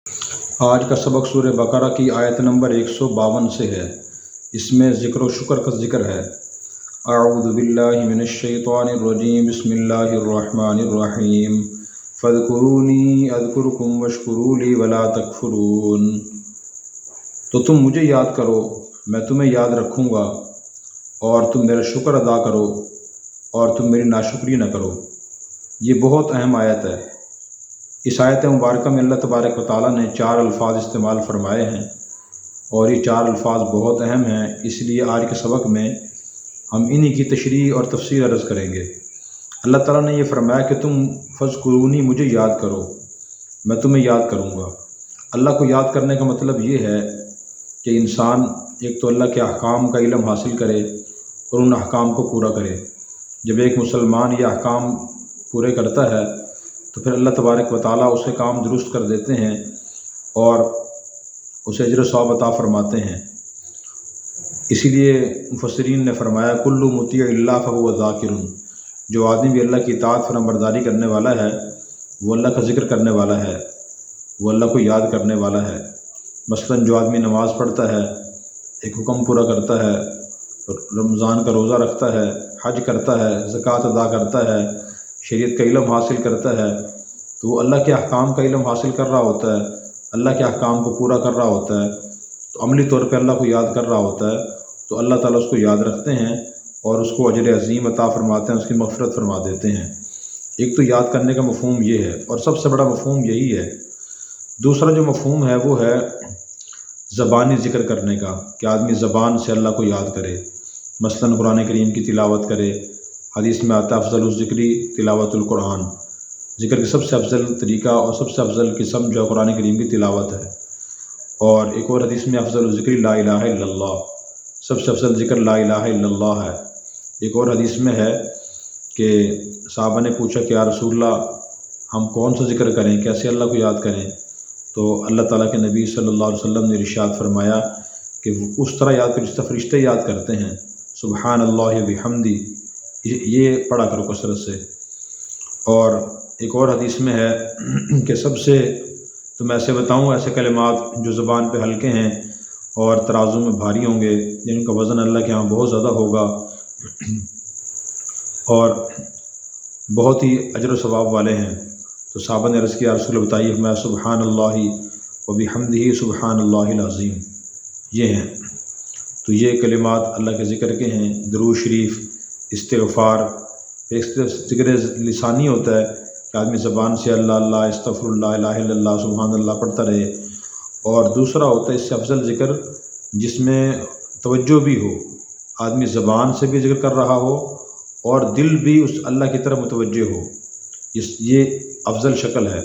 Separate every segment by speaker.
Speaker 1: آج کا سبق سورہ بقرہ کی آیت نمبر 152 سے ہے۔ اس میں ذکر و شکر کا ذکر ہے۔ اعوذ باللہ من الشیطان الرجیم، بسم اللہ الرحمن الرحیم، فاذکرونی اذکرکم واشکروا لی ولا تکفرون۔ تو تم مجھے یاد کرو، میں تمہیں یاد رکھوں گا، اور تم میرا شکر ادا کرو اور تم میری ناشکری نہ کرو۔ یہ بہت اہم آیت ہے۔ اس آیت مبارکہ میں اللہ تبارک و تعالیٰ نے 4 الفاظ استعمال فرمائے ہیں، اور یہ 4 الفاظ بہت اہم ہیں، اس لیے آج کے سبق میں ہم انہی کی تشریح اور تفسیر عرض کریں گے۔ اللہ تعالیٰ نے یہ فرمایا کہ تم فاذکرونی، مجھے یاد کرو، میں تمہیں یاد کروں گا۔ اللہ کو یاد کرنے کا مطلب یہ ہے کہ انسان ایک تو اللہ کے احکام کا علم حاصل کرے اور ان احکام کو پورا کرے۔ جب ایک مسلمان یہ احکام پورے کرتا ہے تو پھر اللہ تبارک و تعالیٰ اسے کام درست کر دیتے ہیں اور اسے اجر و ثواب عطا فرماتے ہیں۔ اسی لیے مفسرین نے فرمایا کل مطیع اللہ فہو ذاکر، جو آدمی بھی اللہ کی اطاعت فرمانبرداری کرنے والا ہے وہ اللہ کا ذکر کرنے والا ہے، وہ اللہ کو یاد کرنے والا ہے۔ مثلاً جو آدمی نماز پڑھتا ہے، ایک حکم پورا کرتا ہے، رمضان کا روزہ رکھتا ہے، حج کرتا ہے، زکوٰۃ ادا کرتا ہے، شریعت کا علم حاصل کرتا ہے، تو وہ اللہ کے احکام کا علم حاصل کر رہا ہوتا ہے، اللہ کے احکام کو پورا کر رہا ہوتا ہے، تو عملی طور پہ اللہ کو یاد کر رہا ہوتا ہے، تو اللہ تعالیٰ اس کو یاد رکھتے ہیں اور اس کو اجر عظیم عطا فرماتے ہیں، اس کی مغفرت فرما دیتے ہیں۔ ایک تو یاد کرنے کا مفہوم یہ ہے، اور سب سے بڑا مفہوم یہی ہے۔ دوسرا جو مفہوم ہے وہ ہے زبانی ذکر کرنے کا، کہ آدمی زبان سے اللہ کو یاد کرے، مثلاً قرآن کریم کی تلاوت کرے۔ حدیث میں آتا ہے افضل الذکری تلاوت القرآن، ذکر کی سب سے افضل طریقہ اور سب سے افضل قسم جو قرآن کریم کی تلاوت ہے۔ اور ایک اور حدیث میں افضل الذکری لا الہ الا اللہ، سب سے افضل ذکر لا الہ الا اللہ ہے۔ ایک اور حدیث میں ہے کہ صحابہ نے پوچھا کہ یا رسول اللہ ہم کون سا ذکر کریں، کیسے اللہ کو یاد کریں؟ تو اللہ تعالیٰ کے نبی صلی اللہ علیہ وسلم نے ارشاد فرمایا کہ اس طرح یاد کرو جس طرح فرشتے یاد کرتے ہیں، سبحان اللہ بحمدی، یہ پڑھا کرو کثرت سے۔ اور ایک اور حدیث میں ہے کہ سب سے تم ایسے بتاؤں ایسے کلمات جو زبان پہ ہلکے ہیں اور ترازو میں بھاری ہوں گے، جن کا وزن اللہ کے ہاں بہت زیادہ ہوگا اور بہت ہی اجر و ثواب والے ہیں۔ تو صحابہ نے عرض کیا رسول اللہ بتائیے، میں سبحان اللہ و بحمدہ سبحان اللہ العظیم، یہ ہیں۔ تو یہ کلمات اللہ کے ذکر کے ہیں، درود شریف، استغفار۔ ذکر لسانی ہوتا ہے کہ آدمی زبان سے اللہ اللہ، استغفر اللہ، الہ الا اللہ، سبحان اللہ پڑھتا رہے۔ اور دوسرا ہوتا ہے اس سے افضل ذکر جس میں توجہ بھی ہو، آدمی زبان سے بھی ذکر کر رہا ہو اور دل بھی اس اللہ کی طرف متوجہ ہو، یہ افضل شکل ہے۔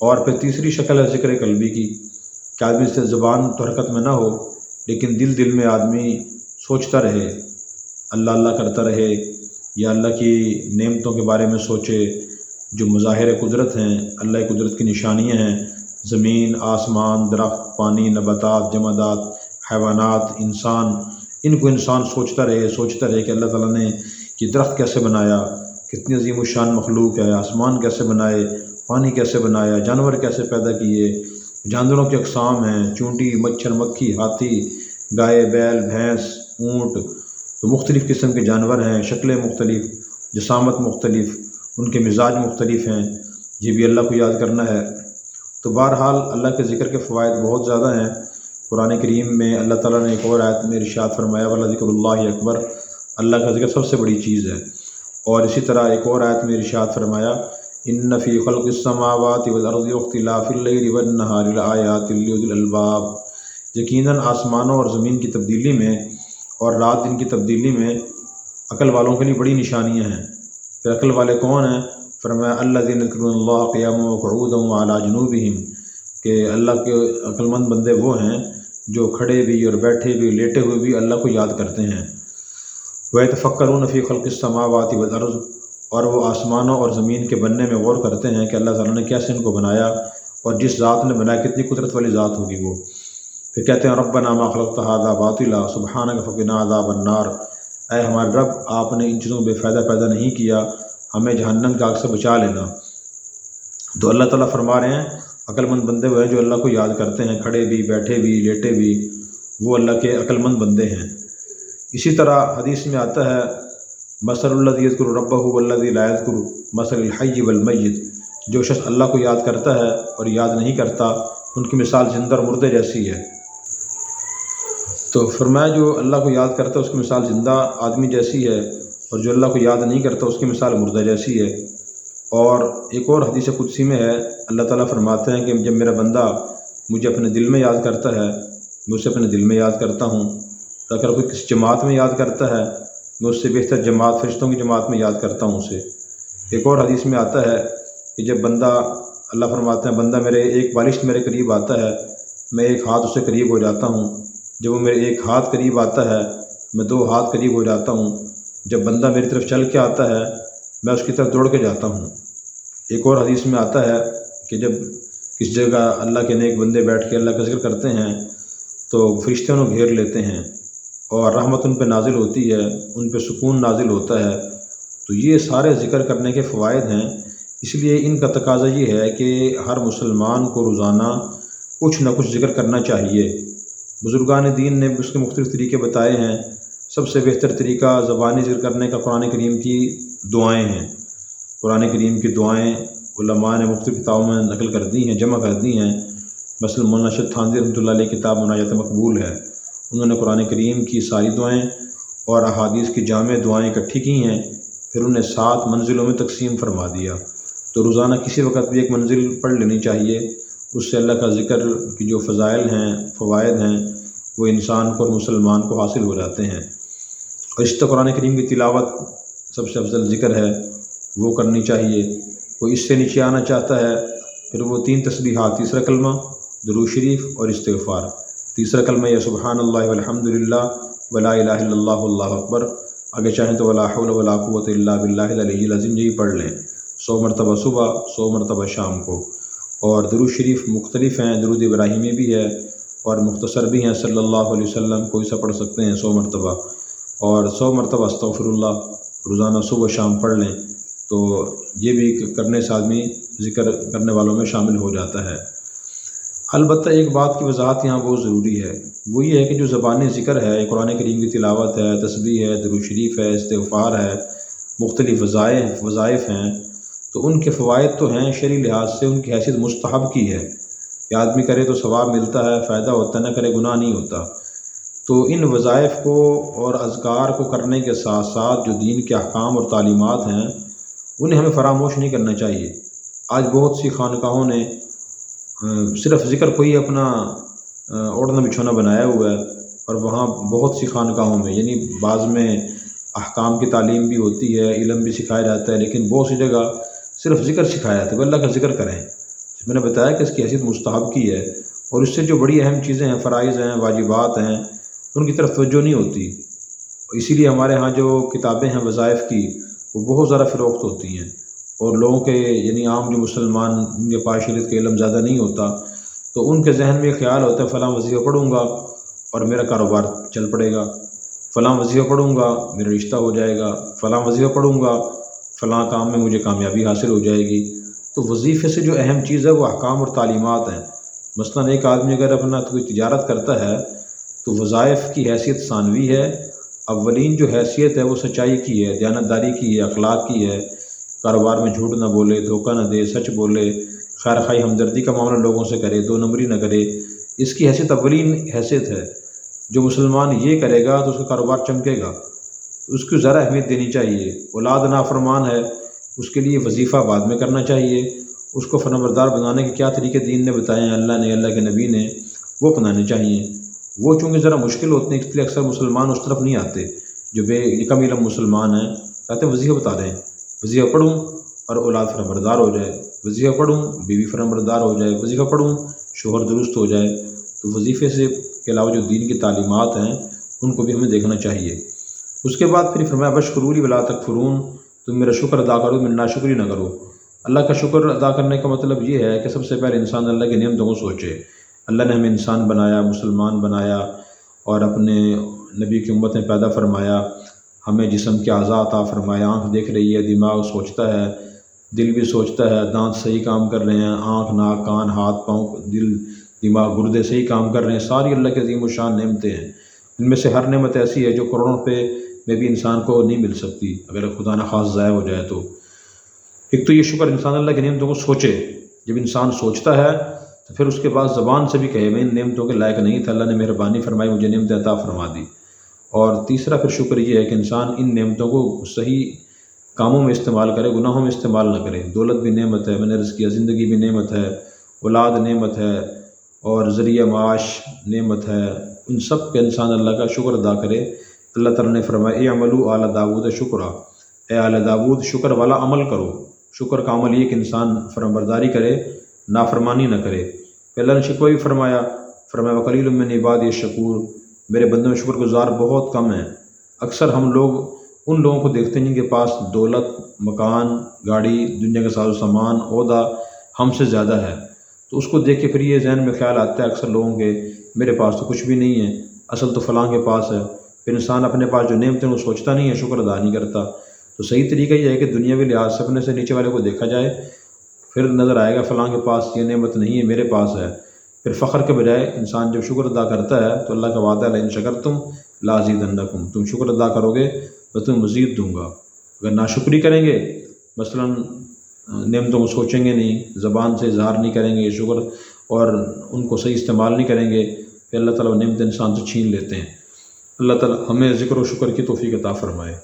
Speaker 1: اور پھر تیسری شکل ہے ذکر قلبی کی، کہ آدمی سے زبان تو حرکت میں نہ ہو لیکن دل میں آدمی سوچتا رہے، اللہ اللہ کرتا رہے، یا اللہ کی نعمتوں کے بارے میں سوچے، جو مظاہر قدرت ہیں، اللہ کی قدرت کی نشانیاں ہیں، زمین، آسمان، درخت، پانی، نباتات، جمادات، حیوانات، انسان، ان کو انسان سوچتا رہے کہ اللہ تعالیٰ نے یہ درخت کیسے بنایا، کتنی عظیم الشان مخلوق ہے، آسمان کیسے بنائے، پانی کیسے بنایا، جانور کیسے پیدا کیے، جانوروں کی اقسام ہیں، چونٹی، مچھر، مکھی، ہاتھی، گائے، بیل، بھینس، اونٹ، تو مختلف قسم کے جانور ہیں، شکلیں مختلف، جسامت مختلف، ان کے مزاج مختلف ہیں، یہ بھی اللہ کو یاد کرنا ہے۔ تو بہرحال اللہ کے ذکر کے فوائد بہت زیادہ ہیں۔ قرآن کریم میں اللہ تعالیٰ نے ایک اور آیت میں ارشاد فرمایا وَلَذِکْرُ اللہِ اکبر، اللہ کا ذکر سب سے بڑی چیز ہے۔ اور اسی طرح ایک اور آیت میں ارشاد فرمایا إِنَّ فِي خَلْقِ السَّمَاوَاتِ وَالْأَرْضِ وَاخْتِلَافِ اللَّيْلِ وَالنَّهَارِ لَآيَاتٍ لِّأُولِي الْأَلْبَابِ، یقیناً آسمانوں اور زمین کی تبدیلی میں اور رات دن کی تبدیلی میں عقل والوں کے لیے بڑی نشانیاں ہیں۔ پھر عقل والے کون ہیں؟ فرمایا الذین یذکرون اللہ قیاما وقعودا وعلی جنوبہم، کہ اللہ کے عقل مند بندے وہ ہیں جو کھڑے بھی اور بیٹھے بھی، لیٹے ہوئے بھی اللہ کو یاد کرتے ہیں۔ وَيَتَفَکَّرُونَ فِی خَلْقِ السَّمَاوَاتِ وَالْأَرْضِ، اور وہ آسمانوں اور زمین کے بننے میں غور کرتے ہیں کہ اللہ تعالیٰ نے کیسے ان کو بنایا، اور جس ذات نے بنایا کتنی قدرت والی ذات ہوگی وہ۔ پھر کہتے ہیں ربنا ما خلقت ھذا باطلا سبحانک فقنا عذاب النار، اے ہمارے رب آپ نے ان چیزوں کو بے فائدہ پیدا نہیں کیا، ہمیں جہنم کی آگ سے بچا لینا۔ تو اللہ تعالیٰ فرما رہے ہیں عقل مند بندے وہ ہیں جو اللہ کو یاد کرتے ہیں، کھڑے بھی، بیٹھے بھی، لیٹے بھی، وہ اللہ کے عقل مند بندے ہیں۔ اسی طرح حدیث میں آتا ہے مثل الذی یذکر ربہ والذی لا یذکر مثل الحی والمیت، جو شخص اللہ کو یاد کرتا ہے اور یاد نہیں کرتا، ان کی مثال زندہ اور مردے جیسی ہے۔ تو فرمایا جو اللہ کو یاد کرتا ہے اس کی مثال زندہ آدمی جیسی ہے، اور جو اللہ کو یاد نہیں کرتا اس کی مثال مردہ جیسی ہے۔ اور ایک اور حدیث قدسی میں ہے، اللہ تعالیٰ فرماتے ہیں کہ جب میرا بندہ مجھے اپنے دل میں یاد کرتا ہے، میں اسے اپنے دل میں یاد کرتا ہوں، تو اگر کوئی کسی جماعت میں یاد کرتا ہے، میں اس سے بہتر جماعت فرشتوں کی جماعت میں یاد کرتا ہوں اسے۔ ایک اور حدیث میں آتا ہے کہ جب بندہ، اللہ فرماتے ہیں بندہ میرے ایک بالشت میرے قریب آتا ہے، میں ایک ہاتھ اس سے قریب ہو جاتا ہوں، جب وہ میرے ایک ہاتھ قریب آتا ہے میں 2 ہاتھ قریب ہو جاتا ہوں، جب بندہ میری طرف چل کے آتا ہے میں اس کی طرف دوڑ کے جاتا ہوں۔ ایک اور حدیث میں آتا ہے کہ جب کس جگہ اللہ کے نیک بندے بیٹھ کے اللہ کا ذکر کرتے ہیں تو فرشتے انہیں گھیر لیتے ہیں اور رحمت ان پہ نازل ہوتی ہے، ان پہ سکون نازل ہوتا ہے۔ تو یہ سارے ذکر کرنے کے فوائد ہیں، اس لیے ان کا تقاضا یہ ہے کہ ہر مسلمان کو روزانہ کچھ نہ کچھ ذکر کرنا چاہیے۔ بزرگان دین نے اس کے مختلف طریقے بتائے ہیں۔ سب سے بہتر طریقہ زبانی ذکر کرنے کا قرآن کریم کی دعائیں ہیں۔ قرآن کریم کی دعائیں علماء نے مختلف کتابوں میں نقل کر دی ہیں، جمع کر دی ہیں۔ مثلا مولانا ارشد تھانوی رحمۃ اللہ علیہ کتاب مناجات مقبول ہے، انہوں نے قرآن کریم کی ساری دعائیں اور احادیث کی جامع دعائیں اکٹھی کی ہیں، پھر انہیں 7 منزلوں میں تقسیم فرما دیا۔ تو روزانہ کسی وقت بھی ایک منزل پڑھ لینی چاہیے، اس سے اللہ کا ذکر کی جو فضائل ہیں، فوائد ہیں، وہ انسان کو اور مسلمان کو حاصل ہو جاتے ہیں۔ اور اس طرح قرآن کریم کی تلاوت سب سے افضل ذکر ہے، وہ کرنی چاہیے۔ کوئی اس سے نیچے آنا چاہتا ہے پھر وہ 3 تسبیحات، تیسرا کلمہ درود شریف اور استغفار، تیسرا کلمہ یا سبحان اللہ والحمد للہ ولا الہ الا اللہ اللہ اکبر، آگے چاہیں تو ولا حول ولا قوت الا باللہ العلی العظیم یہی پڑھ لیں 100 مرتبہ صبح، 100 مرتبہ شام کو۔ اور درود شریف مختلف ہیں، درود ابراہیمی بھی ہے اور مختصر بھی ہیں، صلی اللہ علیہ وسلم کوئی سا پڑھ سکتے ہیں 100 مرتبہ، اور 100 مرتبہ استغفر اللہ روزانہ صبح شام پڑھ لیں، تو یہ بھی کرنے سے آدمی ذکر کرنے والوں میں شامل ہو جاتا ہے۔ البتہ ایک بات کی وضاحت یہاں بہت ضروری ہے، وہ یہ ہے کہ جو زبانی ذکر ہے، قرآن کریم کی تلاوت ہے، تسبیح ہے، درود شریف ہے، استغفار ہے، مختلف وظائف ہیں، تو ان کے فوائد تو ہیں شرعی لحاظ سے، ان کی حیثیت مستحب کی ہے کہ آدمی کرے تو ثواب ملتا ہے، فائدہ ہوتا ہے، نہ کرے گناہ نہیں ہوتا۔ تو ان وظائف کو اور اذکار کو کرنے کے ساتھ ساتھ جو دین کے احکام اور تعلیمات ہیں انہیں ہمیں فراموش نہیں کرنا چاہیے۔ آج بہت سی خانقاہوں نے صرف ذکر کو ہی اپنا اوڑھنا بچھونا بنایا ہوا ہے، اور وہاں بہت سی خانقاہوں میں، یعنی بعض میں احکام کی تعلیم بھی ہوتی ہے، علم بھی سکھایا جاتا ہے، لیکن بہت سی جگہ صرف ذکر سکھایا جاتا ہے کہ اللہ کا ذکر کریں۔ میں نے بتایا کہ اس کی حیثیت مستحب کی ہے، اور اس سے جو بڑی اہم چیزیں ہیں، فرائض ہیں، واجبات ہیں، ان کی طرف توجہ نہیں ہوتی۔ اسی لیے ہمارے ہاں جو کتابیں ہیں وظائف کی، وہ بہت زیادہ فروخت ہوتی ہیں، اور لوگوں کے یعنی عام جو مسلمان ان کے پاس شریعت کا علم زیادہ نہیں ہوتا، تو ان کے ذہن میں خیال ہوتا ہے فلاں وظیفہ پڑھوں گا اور میرا کاروبار چل پڑے گا، فلاں وظیفہ پڑھوں گا میرا رشتہ ہو جائے گا، فلاں وظیفہ پڑھوں گا فلاں کام میں مجھے کامیابی حاصل ہو جائے گی۔ تو وظیفے سے جو اہم چیز ہے وہ احکام اور تعلیمات ہیں۔ مثلا ایک آدمی اگر اپنا کوئی تجارت کرتا ہے تو وظائف کی حیثیت ثانوی ہے، اولین جو حیثیت ہے وہ سچائی کی ہے، دیانتداری کی ہے، اخلاق کی ہے، کاروبار میں جھوٹ نہ بولے، دھوکہ نہ دے، سچ بولے، خیر خواہی ہمدردی کا معاملہ لوگوں سے کرے، 2 نمبری نہ کرے، اس کی حیثیت اولین حیثیت ہے۔ جو مسلمان یہ کرے گا تو اس کا کاروبار چمکے گا، اس کو ذرا اہمیت دینی چاہیے۔ اولاد نافرمان ہے، اس کے لیے وظیفہ بعد میں کرنا چاہیے، اس کو فرمانبردار بنانے کے کیا طریقے دین نے بتائے ہیں، اللہ نے، اللہ کے نبی نے، وہ اپنانے چاہیے۔ وہ چونکہ ذرا مشکل ہوتے ہیں، اس لیے اکثر مسلمان اس طرف نہیں آتے، جو بے کم علم مسلمان ہیں، کہتے ہیں وظیفہ بتا رہے ہیں، وظیفہ پڑھوں اور اولاد فرمانبردار ہو جائے، وظیفہ پڑھوں بیوی فرمانبردار ہو جائے، وظیفہ پڑھوں شوہر درست ہو جائے۔ تو وظیفے سے کے علاوہ جو دین کی تعلیمات ہیں ان کو بھی ہمیں دیکھنا چاہیے۔ اس کے بعد پھر فرمایا بشکرولی ولا تکفرون، تم میرا شکر ادا کرو، میری ناشکری نہ کرو۔ اللہ کا شکر ادا کرنے کا مطلب یہ ہے کہ سب سے پہلے انسان اللہ کی نعمتوں کو سوچے۔ اللہ نے ہمیں انسان بنایا، مسلمان بنایا، اور اپنے نبی کی امت میں پیدا فرمایا، ہمیں جسم کے اعضاء عطا فرمایا، آنکھ دیکھ رہی ہے، دماغ سوچتا ہے، دل بھی سوچتا ہے، دانت صحیح کام کر رہے ہیں، آنکھ ناک کان ہاتھ پاؤں دل دماغ گردے صحیح کام کر رہے ہیں، ساری اللہ کے عظیم الشان نعمتیں ہیں۔ ان میں سے ہر نعمت ایسی ہے جو کروڑوں روپے میں بھی انسان کو نہیں مل سکتی اگر خدا نہ خواست ضائع ہو جائے تو۔ ایک تو یہ شکر انسان اللہ کی نعمتوں کو سوچے، جب انسان سوچتا ہے تو پھر اس کے بعد زبان سے بھی کہے میں ان نعمتوں کے لائق نہیں تھا، اللہ نے مہربانی فرمائی مجھے نعمت عطا فرما دی۔ اور تیسرا پھر شکر یہ ہے کہ انسان ان نعمتوں کو صحیح کاموں میں استعمال کرے، گناہوں میں استعمال نہ کرے۔ دولت بھی نعمت ہے، میں نے عرض کیا، زندگی بھی نعمت ہے، اولاد نعمت ہے، اور ذریعہ معاش نعمت ہے، ان سب پہ انسان اللہ کا شکر ادا کرے۔ اللہ تعالیٰ نے فرمایا اعملوا آل داود شکرا، اے آل داود شکر والا عمل کرو۔ شکر کا عمل یہ کہ انسان فرمانبرداری کرے، نافرمانی نہ کرے۔ پھر اللہ نے شکوہ بھی فرمایا وقلیل من عبادی الشکور، میرے بندوں میں شکر گزار بہت کم ہیں۔ اکثر ہم لوگ ان لوگوں کو دیکھتے ہیں جن کے پاس دولت، مکان، گاڑی، دنیا کا ساز و سامان، عہدہ ہم سے زیادہ ہے، تو اس کو دیکھ کے پھر یہ ذہن میں خیال آتا ہے اکثر لوگوں کے میرے پاس تو کچھ بھی نہیں ہے، اصل تو فلاں کے پاس ہے۔ پھر انسان اپنے پاس جو نعمتیں وہ سوچتا نہیں ہے، شکر ادا نہیں کرتا۔ تو صحیح طریقہ یہ ہے کہ دنیاوی لحاظ سے اپنے سے نیچے والے کو دیکھا جائے، پھر نظر آئے گا فلاں کے پاس یہ نعمت نہیں ہے، میرے پاس ہے۔ پھر فخر کے بجائے انسان جب شکر ادا کرتا ہے تو اللہ کا وعدہ ہے لئن شکرتم لازیدنکم، تم شکر ادا کرو گے میں تمہیں مزید دوں گا۔ اگر ناشکری کریں گے، مثلاً نعمتوں کو سوچیں گے نہیں، زبان سے اظہار نہیں کریں گے یہ شکر، اور ان کو صحیح استعمال نہیں کریں گے، پھر اللہ تعالیٰ نعمت انسان سے چھین لیتے ہیں۔ اللہ تعالیٰ ہمیں ذکر و شکر کی توفیق عطا فرمائے۔